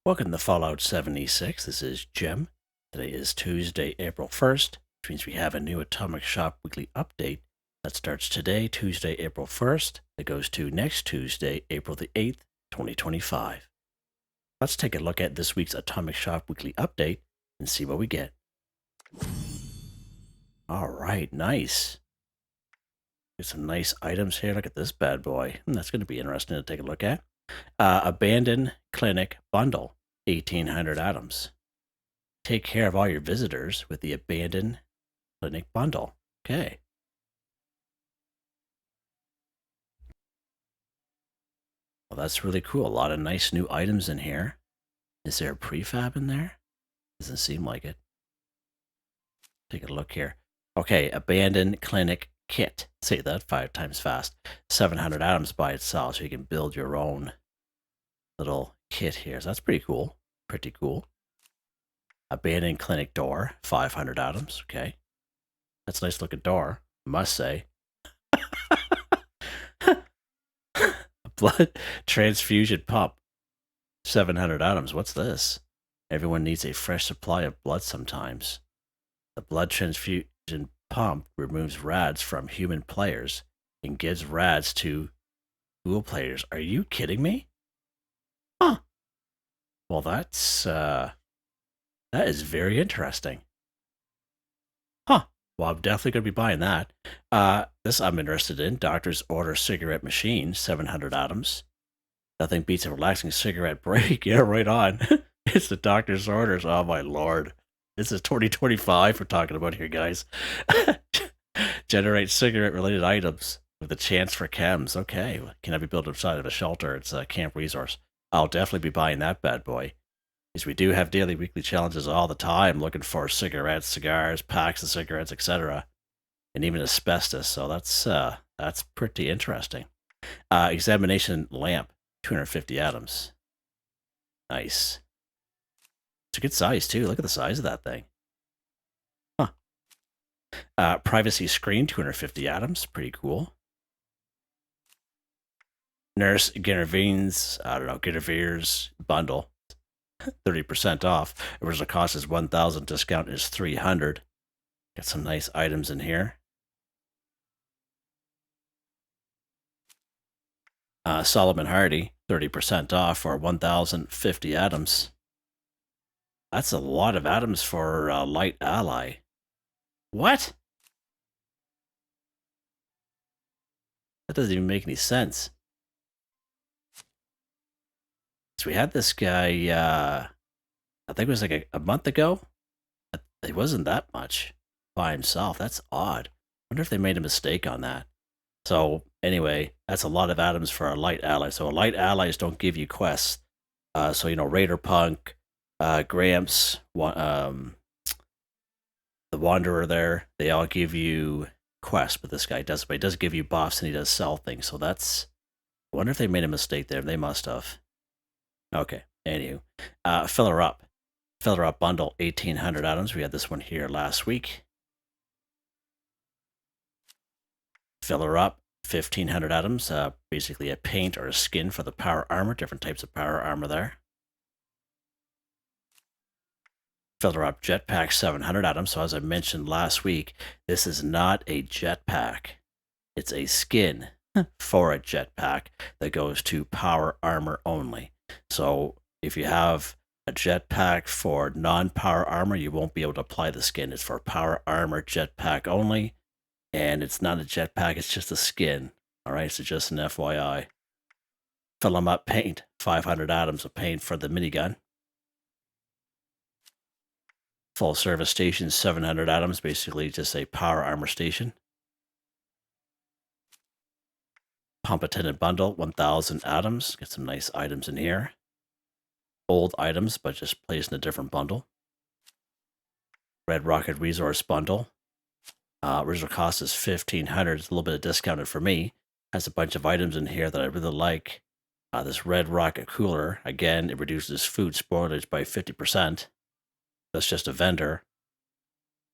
Welcome to Fallout 76. This is Jim. Today is Tuesday, April 1st, which means we have a new Atomic Shop weekly update that starts today, Tuesday, April 1st. It goes to next Tuesday, April the 8th, 2025. Let's take a look at this week's Atomic Shop weekly update and see what we get. All right, nice. Get some nice items here. Look at this bad boy. That's going to be interesting to take a look at. Abandoned Clinic Bundle, 1,800 items. Take care of all your visitors with the Abandoned Clinic Bundle. Okay. Well, that's really cool. A lot of nice new items in here. Is there a prefab in there? Doesn't seem like it. Take a look here. Okay, Abandoned Clinic Kit. Say that 5 times fast. 700 items by itself, so you can build your own little kit here. So that's pretty cool. Pretty cool. Abandoned Clinic Door, 500 items. Okay. That's a nice looking door, I must say. Blood Transfusion Pump, 700 items. What's this? Everyone needs a fresh supply of blood sometimes. The Blood Transfusion Pump removes rads from human players and gives rads to Ghoul players. Are you kidding me? Huh. Well, that is very interesting. Huh. Well, I'm definitely going to be buying that. This I'm interested in. Doctor's Order Cigarette Machine, 700 atoms. Nothing beats a relaxing cigarette break. Yeah, right on. It's the doctor's orders. Oh, my lord. This is 2025 we're talking about here, guys. Generate cigarette-related items with a chance for chems. Okay. Can I be built inside of a shelter? It's a camp resource. I'll definitely be buying that bad boy. Because we do have daily, weekly challenges all the time looking for cigarettes, cigars, packs of cigarettes, etc. And even asbestos. So that's pretty interesting. Examination lamp, 250 atoms. Nice. It's a good size, too. Look at the size of that thing. Huh. Privacy screen, 250 atoms. Pretty cool. Nurse Guinevere's bundle. 30% off. Original cost is 1,000. Discount is 300. Got some nice items in here. Soloman Hardy, 30% off for 1,050 atoms. That's a lot of atoms for Light Ally. What? That doesn't even make any sense. So we had this guy, I think it was like a month ago. It wasn't that much by himself. That's odd. I wonder if they made a mistake on that. So anyway, that's a lot of atoms for our light allies. So light allies don't give you quests. So, Raider Punk, Gramps, the Wanderer there, they all give you quests, but this guy doesn't. But he does give you buffs and he does sell things. So that's, I wonder if they made a mistake there. They must have. Okay, anywho. Filler Up bundle, 1,800 items. We had this one here last week. Filler Up, 1,500 items. Basically a paint or a skin for the power armor. Different types of power armor there. Filler Up Jetpack, 700 items. So as I mentioned last week, this is not a jetpack. It's a skin for a jetpack that goes to power armor only. So if you have a jetpack for non-power armor, you won't be able to apply the skin. It's for power armor jetpack only. And it's not a jetpack, it's just a skin. Alright, so just an FYI. Fill 'em up paint, 500 atoms of paint for the minigun. Full service station, 700 atoms, basically just a power armor station. Pump attendant bundle, 1,000 atoms. Get some nice items in here. Old items, but just placed in a different bundle. Red Rocket Resource bundle. Original cost is 1,500. It's a little bit of discounted for me. Has a bunch of items in here that I really like. This Red Rocket Cooler. Again, it reduces food spoilage by 50%. That's just a vendor.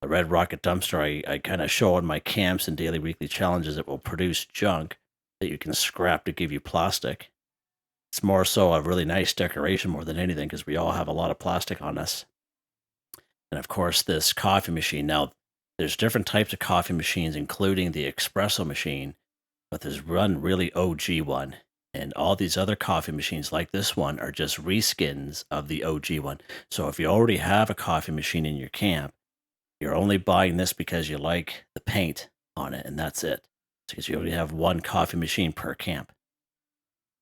The Red Rocket Dumpster, I kind of show in my camps and daily weekly challenges. It will produce junk that you can scrap to give you plastic. It's more so a really nice decoration more than anything because we all have a lot of plastic on us. And of course, this coffee machine. Now, there's different types of coffee machines, including the espresso machine, but there's one really OG one. And all these other coffee machines like this one are just reskins of the OG one. So if you already have a coffee machine in your camp, you're only buying this because you like the paint on it, and that's it. Because you only have one coffee machine per camp.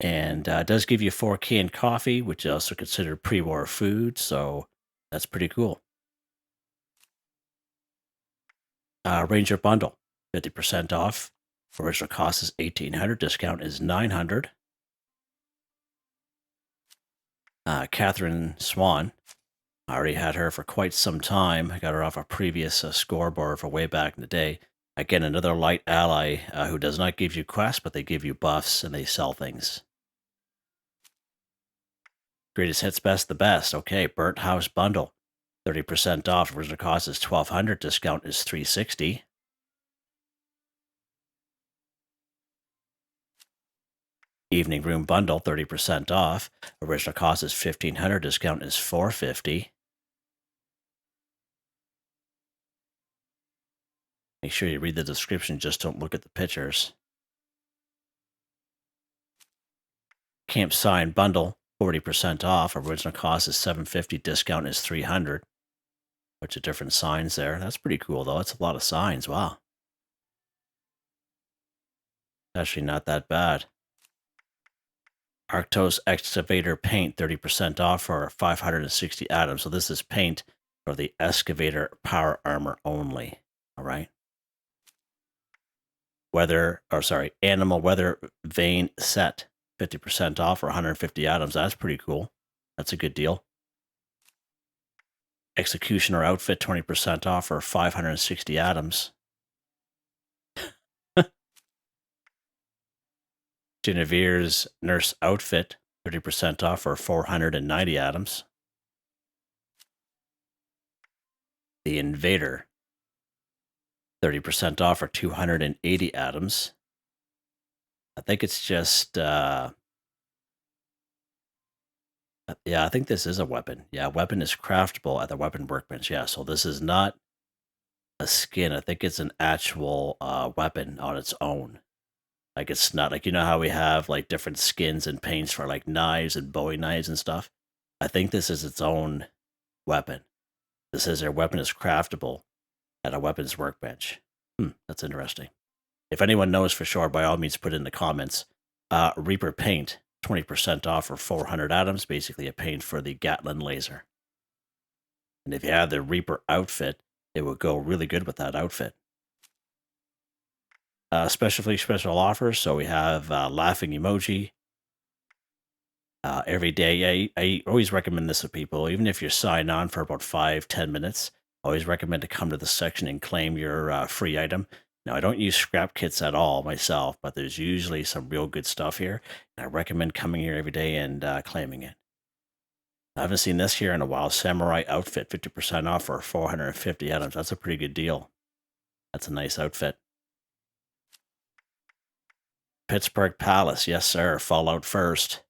And it does give you 4 canned coffee, which is also considered pre-war food, so that's pretty cool. Ranger bundle, 50% off. Original cost is $1,800. Discount is $900. Catherine Swan. I already had her for quite some time. I got her off a previous scoreboard for way back in the day. Again, another light ally who does not give you quests, but they give you buffs and they sell things. Greatest hits, best the best. Okay, Burnt House bundle, 30% off. Original cost is $1,200. Discount is $360. Evening Room bundle, 30% off. Original cost is $1,500. Discount is $450. Make sure you read the description, just don't look at the pictures. Camp Sign bundle, 40% off. Original cost is $750. Discount is $300. Bunch of different signs there. That's pretty cool, though. That's a lot of signs. Wow. Actually not that bad. Arctos Excavator paint, 30% off for 560 atoms. So this is paint for the Excavator power armor only. All right. Animal Weather Vein set, 50% off for 150 atoms. That's pretty cool. That's a good deal. Executioner outfit, 20% off for 560 atoms. Guinevere's nurse outfit, 30% off for 490 atoms. The Invader, 30% off for 280 atoms. I think it's just, yeah, I think this is a weapon. Yeah, weapon is craftable at the weapon workbench. Yeah, so this is not a skin. I think it's an actual weapon on its own. Like, it's not like, you know how we have like different skins and paints for like knives and Bowie knives and stuff? I think this is its own weapon. This says their weapon is craftable at a weapons workbench. That's interesting. If anyone knows for sure, by all means, put it in the comments. Reaper paint, 20% off for 400 atoms, basically a paint for the Gatling laser. And if you have the Reaper outfit, it would go really good with that outfit. Special offers. So we have laughing emoji. Every day, I always recommend this to people, even if you sign on for about 5-10 minutes. I always recommend to come to the section and claim your free item. Now, I don't use scrap kits at all myself, but there's usually some real good stuff here. And I recommend coming here every day and claiming it. I haven't seen this here in a while. Samurai outfit, 50% off for 450 items. That's a pretty good deal. That's a nice outfit. Pittsburgh Palace. Yes, sir. Fallout First.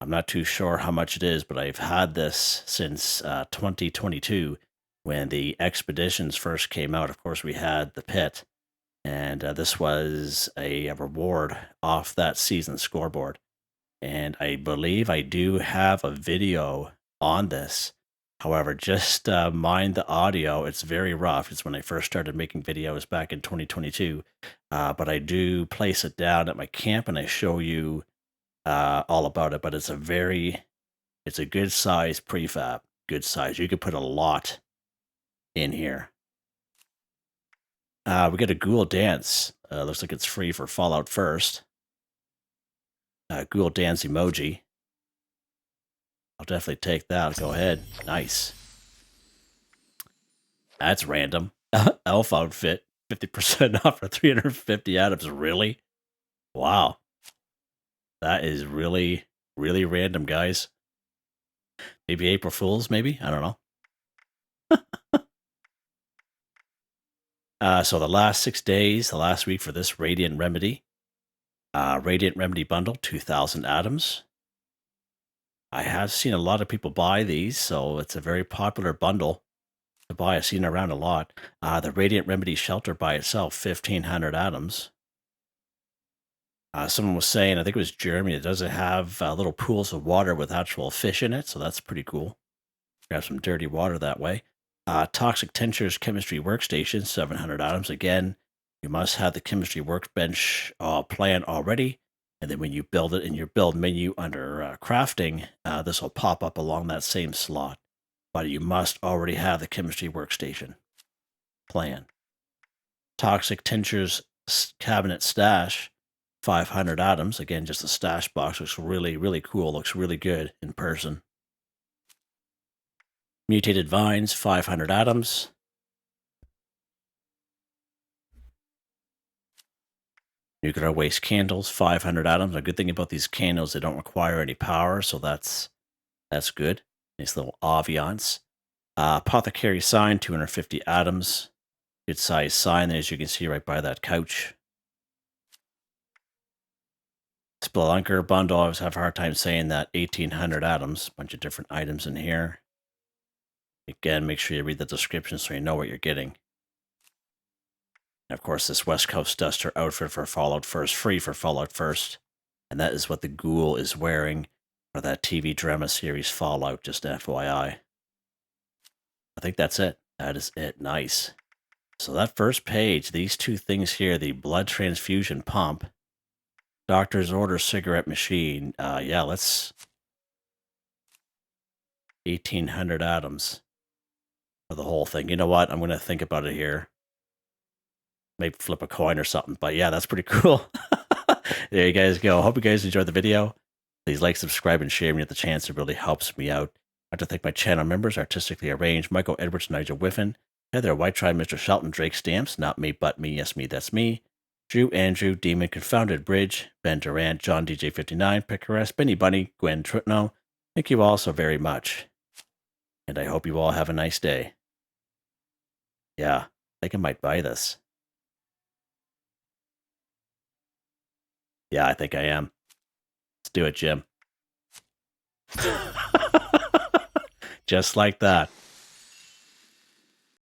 I'm not too sure how much it is, but I've had this since 2022 when the expeditions first came out. Of course, we had the pit, and this was a reward off that season scoreboard. And I believe I do have a video on this. However, just mind the audio. It's very rough. It's when I first started making videos back in 2022. But I do place it down at my camp and I show you all about it. But it's a good size prefab. Good size. You could put a lot in here. We got a Ghoul dance. Looks like it's free for Fallout First. Ghoul dance emoji. I'll definitely take that. Go ahead. Nice. That's random. Elf outfit, 50% off for 350 atoms. Really? Wow. That is really, really random, guys. Maybe April Fools, maybe? I don't know. So the last 6 days, the last week for this Radiant Remedy. Radiant Remedy bundle, 2,000 atoms. I have seen a lot of people buy these, so it's a very popular bundle to buy. I've seen it around a lot. The Radiant Remedy Shelter by itself, 1,500 atoms. Someone was saying, I think it was Jeremy, it doesn't have little pools of water with actual fish in it, so that's pretty cool. Grab some dirty water that way. Toxic Tinctures Chemistry Workstation, 700 atoms. Again, you must have the Chemistry Workbench plan already. And then when you build it in your build menu under crafting, this will pop up along that same slot. But you must already have the Chemistry Workstation plan. Toxic Tinctures Cabinet Stash, 500 atoms. Again, just a stash box. Looks really, really cool. Looks really good in person. Mutated Vines, 500 atoms. Nuclear Waste Candles, 500 atoms. A good thing about these candles, they don't require any power, so that's good. Nice little ambiance. Apothecary Sign, 250 atoms. Good size sign, as you can see right by that couch. Spelunker Bundle, I always have a hard time saying that, 1,800 atoms. Bunch of different items in here. Again, make sure you read the description so you know what you're getting. And of course, this West Coast Duster outfit for Fallout First, free for Fallout First. And that is what the Ghoul is wearing for that TV drama series Fallout, just FYI. I think that's it. That is it. Nice. So that first page, these two things here, the blood transfusion pump, doctor's order cigarette machine. Yeah, let's 1,800 atoms for the whole thing. You know what? I'm going to think about it here. Maybe flip a coin or something. But yeah, that's pretty cool. There you guys go. Hope you guys enjoyed the video. Please like, subscribe, and share when you get the chance. It really helps me out. I'd like to thank my channel members, Artistically Arranged, Michael Edwards, Nigel Wiffen, Heather, Whitetribe, Mr. Shelton, Drake Stamps, Not Me, But Me, Yes Me, That's Me, Drew, Andrew, Demon, Confoundedbridge, Ben Durant, John DJ59, Picquerist, Benny Bunny, Gwen Trutnau. Thank you all so very much. And I hope you all have a nice day. Yeah, I think I might buy this. Yeah, I think I am. Let's do it, Jim. Just like that.